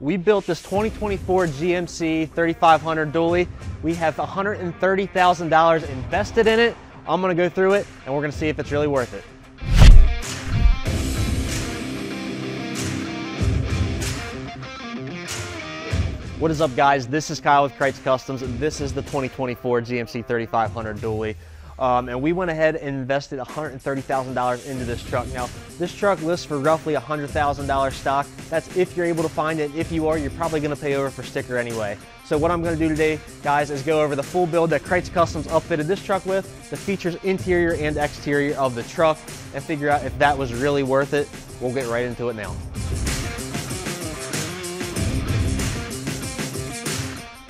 We built this 2024 GMC 3500 dually. We have $130,000 invested in it. I'm gonna go through it and we're gonna see if it's really worth it. What is up, guys? This is Kyle with Krietz Customs, and this is the 2024 GMC 3500 dually. And we went ahead and invested $130,000 into this truck. Now, this truck lists for roughly $100,000 stock. That's if you're able to find it. If you are, you're probably gonna pay over for sticker anyway. So what I'm gonna do today, guys, is go over the full build that Krietz Customs upfitted this truck with, the features interior and exterior of the truck, and figure out if that was really worth it. We'll get right into it now.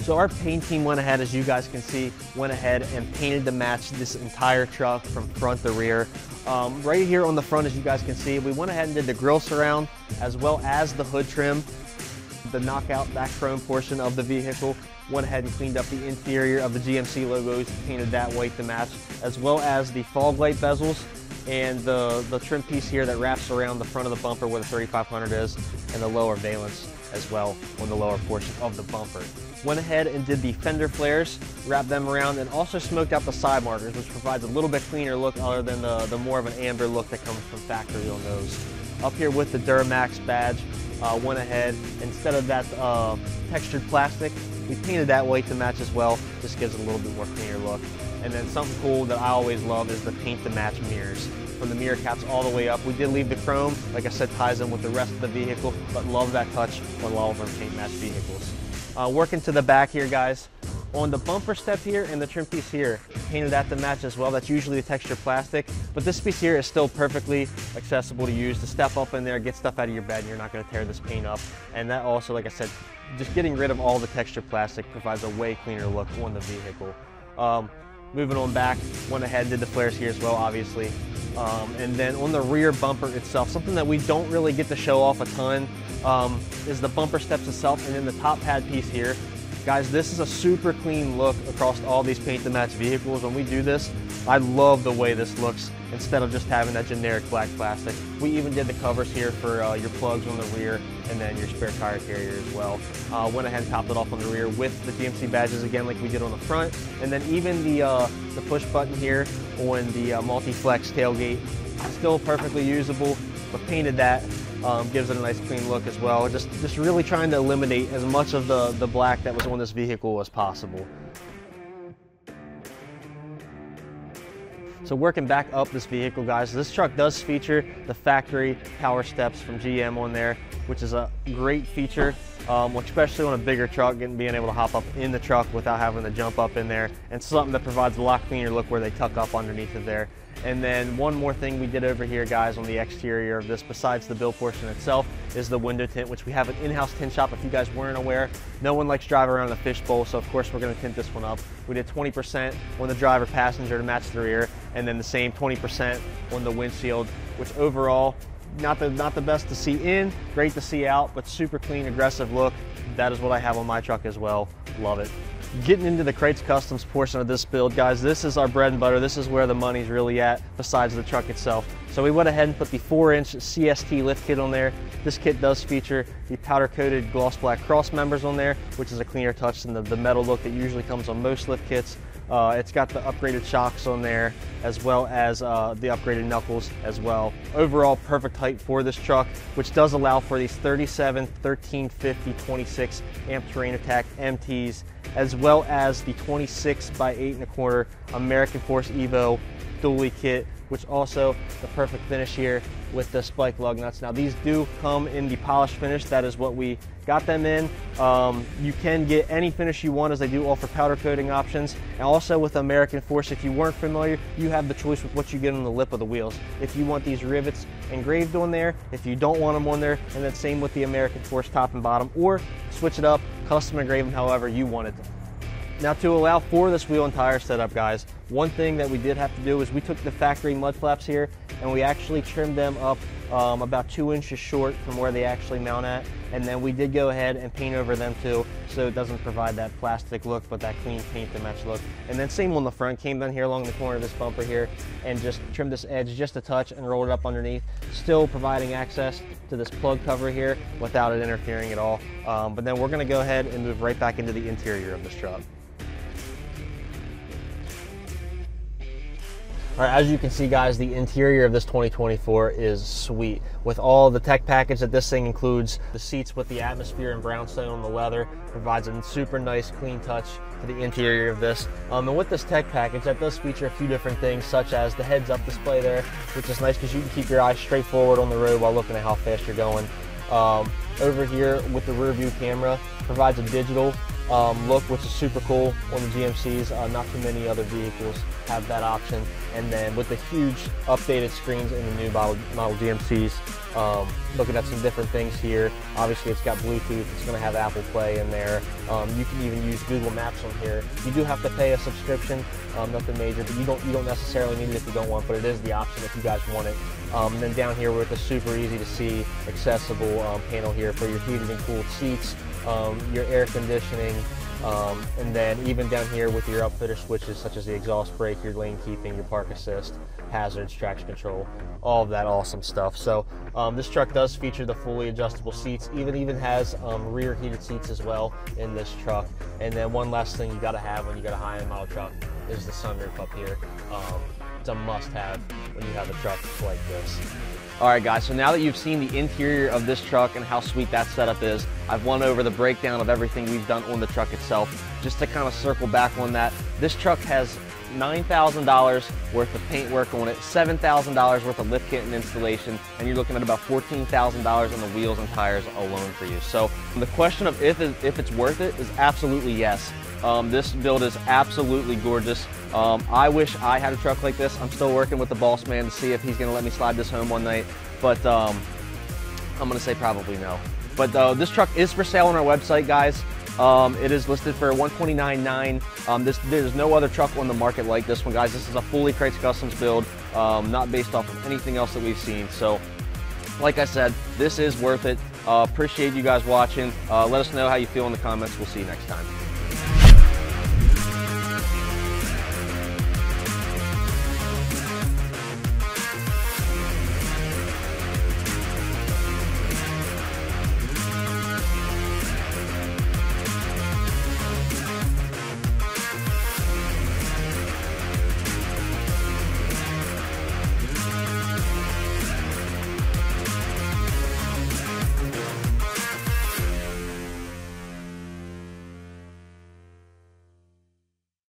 So our paint team went ahead, as you guys can see, went ahead and painted to match this entire truck from front to rear. Right here on the front, as you guys can see, we went ahead and did the grille surround as well as the hood trim. The knockout back chrome portion of the vehicle, went ahead and cleaned up the interior of the GMC logos, painted that white to match, as well as the fog light bezels and the trim piece here that wraps around the front of the bumper where the 3500 is, and the lower valence as well on the lower portion of the bumper. Went ahead and did the fender flares, wrapped them around, and also smoked out the side markers, which provides a little bit cleaner look other than the more of an amber look that comes from factory on those. Up here with the Duramax badge, went ahead, instead of that textured plastic, we painted that white to match as well. Just gives it a little bit more cleaner look. And then something cool that I always love is the paint to match mirrors. From the mirror caps all the way up. We did leave the chrome, like I said, ties in with the rest of the vehicle, but love that touch on all of our paint match vehicles. Working to the back here, guys, on the bumper step here and the trim piece here, painted that to match as well. That's usually the textured plastic, but this piece here is still perfectly accessible to use. To step up in there, get stuff out of your bed, and you're not going to tear this paint up. And that also, like I said, just getting rid of all the textured plastic provides a way cleaner look on the vehicle. Moving on back, went ahead and did the flares here as well, obviously. And then on the rear bumper itself, something that we don't really get to show off a ton is the bumper steps itself, and then the top pad piece here. Guys, this is a super clean look across all these paint to match vehicles. When we do this, I love the way this looks instead of just having that generic black plastic. We even did the covers here for your plugs on the rear and then your spare tire carrier as well. Went ahead and topped it off on the rear with the GMC badges again like we did on the front. And then even the push button here on the multi-flex tailgate, still perfectly usable, but painted that. Gives it a nice clean look as well. Just really trying to eliminate as much of the black that was on this vehicle as possible. So working back up this vehicle, guys, this truck does feature the factory power steps from GM on there, which is a great feature, especially on a bigger truck, being able to hop up in the truck without having to jump up in there, and something that provides a lot cleaner look where they tuck up underneath of there. And then one more thing we did over here, guys, on the exterior of this, besides the build portion itself, is the window tint, which we have an in-house tint shop. If you guys weren't aware, no one likes driving around in a fishbowl, so of course we're going to tint this one up. We did 20% on the driver passenger to match the rear, and then the same 20% on the windshield, which overall, not the best to see in, great to see out, but super clean, aggressive look. That is what I have on my truck as well. Love it. Getting into the Krietz Customs portion of this build, guys, this is our bread and butter. This is where the money's really at, besides the truck itself. So we went ahead and put the 4-inch CST lift kit on there. This kit does feature the powder-coated gloss black cross members on there, which is a cleaner touch than the metal look that usually comes on most lift kits. It's got the upgraded shocks on there, as well as the upgraded knuckles as well. Overall, perfect height for this truck, which does allow for these 37, 1350, 26 amp terrain attack MTs, as well as the 26 by 8.25 American Force Evo dually kit, which also the perfect finish here with the spike lug nuts. Now these do come in the polished finish. That is what we got them in. You can get any finish you want, as they do offer powder coating options. And also with American Force, if you weren't familiar, you have the choice with what you get on the lip of the wheels. If you want these rivets engraved on there, if you don't want them on there, and then same with the American Force top and bottom, or switch it up, custom engrave them however you want it. Now to allow for this wheel and tire setup, guys, One thing that we did have to do is we took the factory mud flaps here and we actually trimmed them up about 2 inches short from where they actually mount at, and then we did go ahead and paint over them too, so it doesn't provide that plastic look but that clean paint to match look. And then same on the front, came down here along the corner of this bumper here and just trimmed this edge just a touch and rolled it up underneath, still providing access to this plug cover here without it interfering at all. But then we're going to go ahead and move right back into the interior of this truck. All right, as you can see, guys, the interior of this 2024 is sweet. With all the tech package that this thing includes, the seats with the atmosphere and brownstone on the leather provides a super nice, clean touch to the interior of this. And with this tech package, that does feature a few different things, such as the heads-up display there, which is nice because you can keep your eyes straight forward on the road while looking at how fast you're going. Over here with the rear view camera, provides a digital look, which is super cool on the GMCs. Not too many other vehicles have that option. And then with the huge updated screens in the new model GMCs, looking at some different things here. Obviously it's got Bluetooth, it's going to have Apple Play in there. You can even use Google Maps on here. You do have to pay a subscription, nothing major, but you don't necessarily need it if you don't want, but it is the option if you guys want it. And then down here with the super easy to see, accessible panel here for your heated and cooled seats, your air conditioning, and then even down here with your upfitter switches such as the exhaust brake, your lane keeping, your park assist, hazards, traction control, all of that awesome stuff. So this truck does feature the fully adjustable seats, even has rear heated seats as well in this truck. And then one last thing you got to have when you got a high-end model truck is the sunroof up here. It's a must-have when you have a truck like this. All right, guys, so now that you've seen the interior of this truck and how sweet that setup is, I've went over the breakdown of everything we've done on the truck itself. Just to kind of circle back on that, this truck has $9,000 worth of paint work on it, $7,000 worth of lift kit and installation, and you're looking at about $14,000 on the wheels and tires alone for you. So the question of if it's worth it is absolutely yes. This build is absolutely gorgeous. I wish I had a truck like this. I'm still working with the boss man to see if he's gonna let me slide this home one night, but I'm gonna say probably no. But this truck is for sale on our website, guys. It is listed for $129,900. There's no other truck on the market like this one, guys. This is a fully Krietz Customs build, not based off of anything else that we've seen. So, like I said, this is worth it. Appreciate you guys watching. Let us know how you feel in the comments. We'll see you next time.